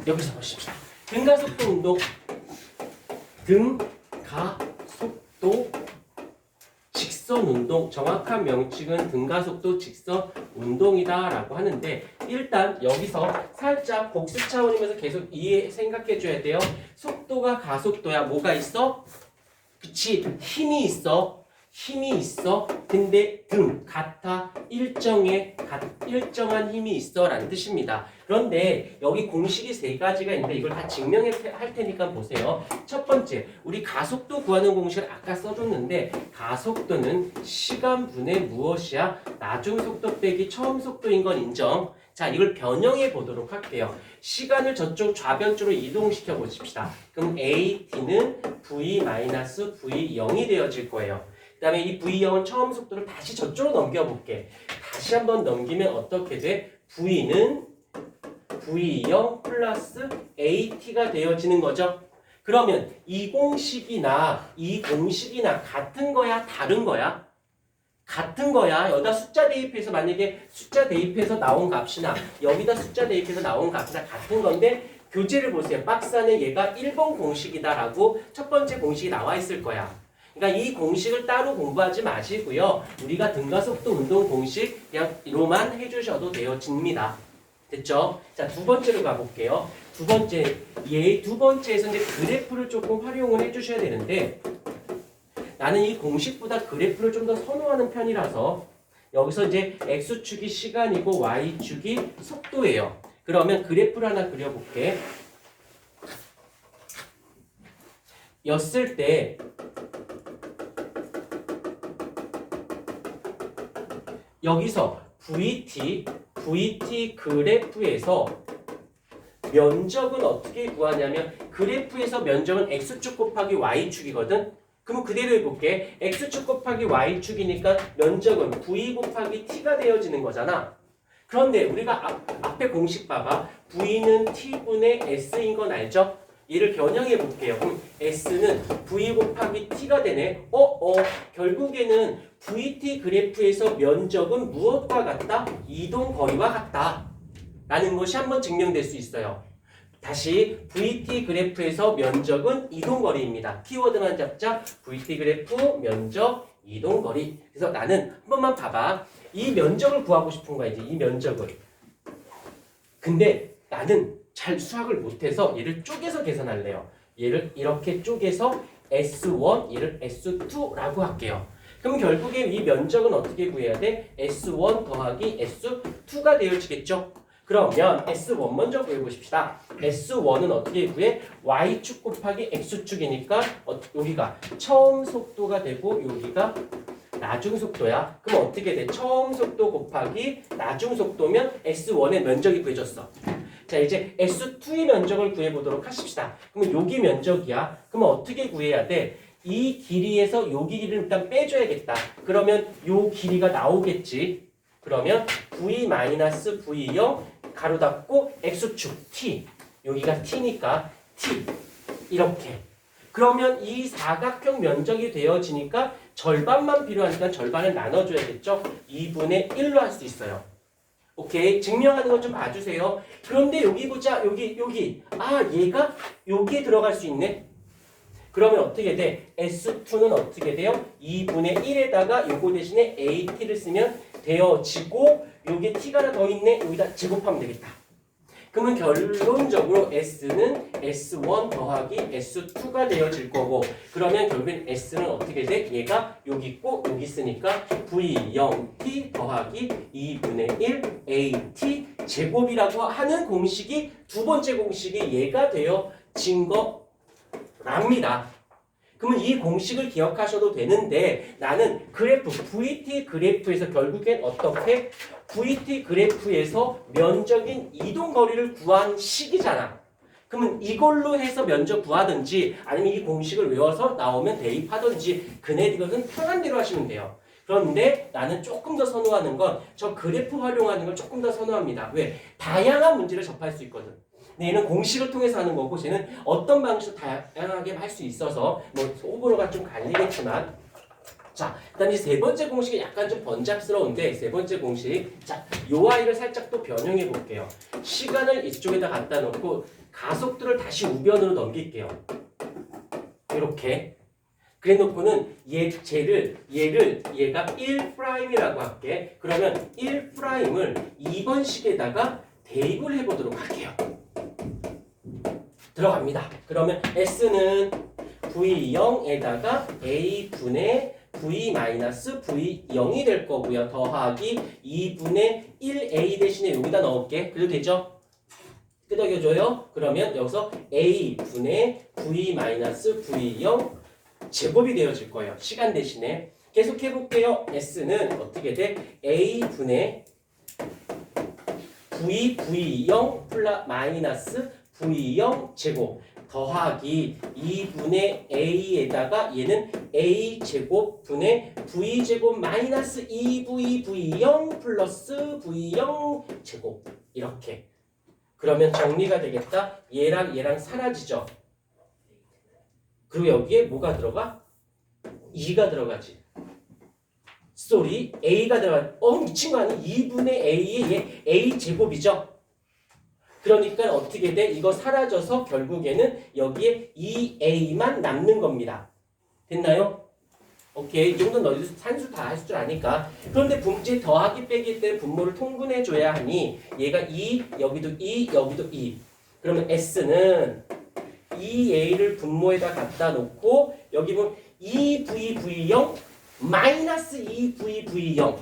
여기서 보십시오. 등가속도 운동. 등가속도 직선 운동. 정확한 명칭은 등가속도 직선 운동이다라고 하는데 일단 여기서 살짝 복습 차원이면서 계속 생각해 줘야 돼요. 속도가 가속도야. 뭐가 있어? 그치. 힘이 있어. 근데 같아. 일정한 힘이 있어 라는 뜻입니다. 그런데 여기 공식이 세 가지가 있는데 이걸 다 증명할 테니까 보세요. 첫 번째, 우리 가속도 구하는 공식을 아까 써줬는데 가속도는 시간분의 무엇이야? 나중 속도 빼기 처음 속도인 건 인정. 자, 이걸 변형해 보도록 할게요. 시간을 저쪽 좌변쪽으로 이동시켜 보십시다. 그럼 AT는 V-V0이 되어질 거예요. 그 다음에 이 V0은 처음 속도를 다시 저쪽으로 넘겨볼게. 다시 한번 넘기면 어떻게 돼? V는 V0 플러스 AT가 되어지는 거죠. 그러면 이 공식이나 같은 거야? 다른 거야? 같은 거야. 여기다 숫자 대입해서 만약에 숫자 대입해서 나온 값이나 여기다 숫자 대입해서 나온 값이나 같은 건데 교재를 보세요. 박스 안에 얘가 1번 공식이다라고 첫 번째 공식이 나와 있을 거야. 그러니까 이 공식을 따로 공부하지 마시고요. 우리가 등가속도 운동 공식 그냥 로만 해주셔도 되어집니다. 됐죠? 자, 두 번째로 가볼게요. 두 번째에서 이제 그래프를 조금 활용을 해주셔야 되는데 나는 이 공식보다 그래프를 좀 더 선호하는 편이라서 여기서 이제 X축이 시간이고 Y축이 속도예요. 그러면 그래프를 하나 그려볼게. 였을 때 여기서 VT 그래프에서 면적은 어떻게 구하냐면 그래프에서 면적은 X축 곱하기 Y축이거든. 그럼 그대로 해볼게. X축 곱하기 Y축이니까 면적은 V 곱하기 T가 되어지는 거잖아. 그런데 우리가 앞에 공식 봐봐. V는 T분의 S인 건 알죠? 얘를 변형해 볼게요. 그럼 S는 V 곱하기 T가 되네. 결국에는 VT 그래프에서 면적은 무엇과 같다? 이동거리와 같다. 라는 것이 한번 증명될 수 있어요. 다시 VT 그래프에서 면적은 이동거리입니다. 키워드만 잡자. VT 그래프, 면적, 이동거리. 그래서 나는 한 번만 봐봐. 이 면적을 구하고 싶은 거야. 이제 이 면적을. 근데 나는 잘 수학을 못해서 얘를 쪼개서 계산할래요. 얘를 이렇게 쪼개서 S1, 얘를 S2라고 할게요. 그럼 결국에 이 면적은 어떻게 구해야 돼? S1 더하기 S2가 되어지겠죠? 그러면 S1 먼저 구해보십시다. S1은 어떻게 구해? Y축 곱하기 X축이니까 여기가 처음 속도가 되고 여기가 나중 속도야. 그럼 어떻게 돼? 처음 속도 곱하기 나중 속도면 S1의 면적이 구해졌어. 자, 이제 S2의 면적을 구해보도록 하십시다. 그러면 여기 면적이야. 그러면 어떻게 구해야 돼? 이 길이에서 여기 길이를 일단 빼줘야겠다. 그러면 요 길이가 나오겠지. 그러면 V-V0 가로 닫고 X축 T. 여기가 T니까 T. 이렇게. 그러면 이 사각형 면적이 되어지니까 절반만 필요하니까 절반을 나눠줘야겠죠. 2분의 1로 할 수 있어요. 오케이. 증명하는 것 좀 봐주세요. 그런데 여기 보자. 여기. 얘가 여기에 들어갈 수 있네. 그러면 어떻게 돼? S2는 어떻게 돼요? 2분의 1에다가 요거 대신에 AT를 쓰면 되어지고 요게 T가 하나 더 있네. 여기다 제곱하면 되겠다. 그러면 결론적으로 S는 S1 더하기 S2가 되어질 거고 그러면 결국엔 S는 어떻게 돼? 얘가 여기 있고 여기 있으니까 V0T 더하기 2분의 1 AT 제곱이라고 하는 공식이 두 번째 공식이 얘가 되어진 거랍니다. 그러면 이 공식을 기억하셔도 되는데 나는 그래프, VT 그래프에서 결국엔 어떻게? VT 그래프에서 면적인 이동거리를 구한 식이잖아. 그러면 이걸로 해서 면적 구하든지 아니면 이 공식을 외워서 나오면 대입하든지 그네들은 편한 대로 하시면 돼요. 그런데 나는 조금 더 선호하는 건 저 그래프 활용하는 걸 조금 더 선호합니다. 왜? 다양한 문제를 접할 수 있거든. 근데 얘는 공식을 통해서 하는 거고 쟤는 어떤 방식으로 다양하게 할 수 있어서 뭐 호불호가 좀 갈리겠지만 자, 그 다음에 세 번째 공식이 약간 좀 번잡스러운데 세 번째 공식 자, 요 아이를 살짝 또 변형해 볼게요. 시간을 이쪽에다 갖다 놓고 가속도를 다시 우변으로 넘길게요. 이렇게. 그래 놓고는 얘가 1'이라고 할게. 그러면 1'을 2번 식에다가 대입을 해보도록 할게요. 들어갑니다. 그러면 S는 V0에다가 A분의 V-V0이 될 거고요. 더하기 2분의 1A 대신에 여기다 넣을게. 그래도 되죠? 끄덕여줘요. 그러면 여기서 A분의 V-V0 제곱이 되어질 거예요. 시간 대신에. 계속 해볼게요. S는 어떻게 돼? A분의 V-V0 마이너스 V0 제곱 더하기 2분의 A에다가 얘는 A 제곱 분의 V 제곱 마이너스 2V-V0 플러스 V0 제곱 이렇게. 그러면 정리가 되겠다. 얘랑 얘랑 사라지죠. 그리고 여기에 뭐가 들어가? 2가 들어가지. 쏘리 A가 들어가. 미친 거 아니? 2분의 A에 얘 A 제곱이죠. 그러니까 어떻게 돼? 이거 사라져서 결국에는 여기에 2A만 남는 겁니다. 됐나요? 오케이. 이 정도는 너희들 산수 다 할 줄 아니까. 그런데 분지 더하기 빼기 때 분모를 통분해줘야 하니 얘가 2, 여기도 2, 여기도 2. 그러면 S는 2A를 분모에다 갖다 놓고 여기 보면 2VV0 마이너스 2VV0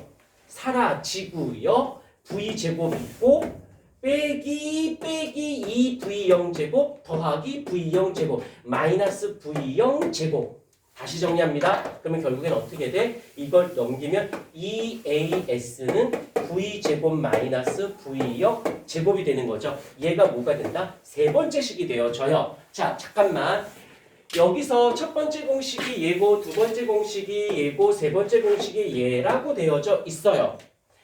사라지고요. V제곱 있고 빼기 2V0제곱 더하기 V0제곱 마이너스 V0제곱. 다시 정리합니다. 그러면 결국엔 어떻게 돼? 이걸 넘기면 2AS는 V제곱 마이너스 V0 제곱이 되는 거죠. 얘가 뭐가 된다? 세 번째 식이 되어져요. 자, 잠깐만. 여기서 첫 번째 공식이 얘고 두 번째 공식이 얘고 세 번째 공식이 얘라고 되어져 있어요.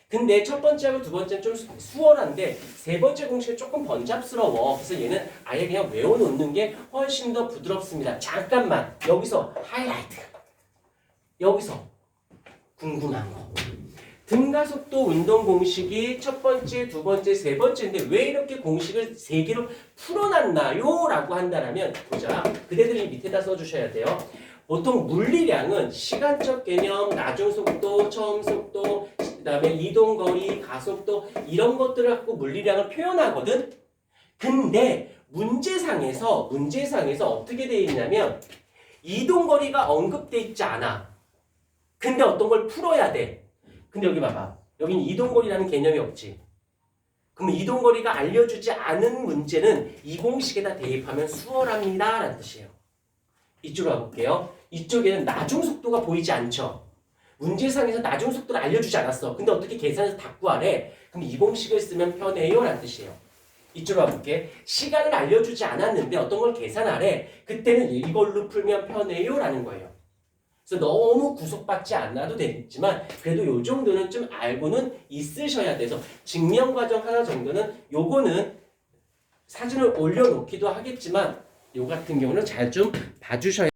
근데 첫 번째하고 두 번째는 좀 수월한데 세 번째 공식은 조금 번잡스러워. 그래서 얘는 아예 그냥 외워놓는 게 훨씬 더 부드럽습니다. 잠깐만 여기서 하이라이트. 여기서 궁금한 거. 등가속도 운동 공식이 첫 번째, 두 번째, 세 번째인데 왜 이렇게 공식을 세 개로 풀어놨나요? 라고 한다면 보자. 그대들이 밑에다 써주셔야 돼요. 보통 물리량은 시간적 개념, 나중속도, 처음속도, 그 다음에 이동거리, 가속도 이런 것들을 갖고 물리량을 표현하거든. 근데 문제상에서 어떻게 되어 있냐면 이동거리가 언급되어 있지 않아. 근데 어떤 걸 풀어야 돼. 근데 여기 봐봐. 여기는 이동거리라는 개념이 없지. 그럼 이동거리가 알려주지 않은 문제는 이 공식에다 대입하면 수월합니다 라는 뜻이에요. 이쪽으로 가볼게요. 이쪽에는 나중속도가 보이지 않죠. 문제상에서 나중속도를 알려주지 않았어. 근데 어떻게 계산해서 다 구하래? 그럼 이 공식을 쓰면 편해요 라는 뜻이에요. 이쪽으로 가볼게. 시간을 알려주지 않았는데 어떤 걸 계산하래? 그때는 이걸로 풀면 편해요 라는 거예요. 그래서 너무 구속받지 않아도 되지만 그래도 요 정도는 좀 알고는 있으셔야 돼서 증명 과정 하나 정도는 요거는 사진을 올려놓기도 하겠지만 요 같은 경우는 잘 좀 봐주셔야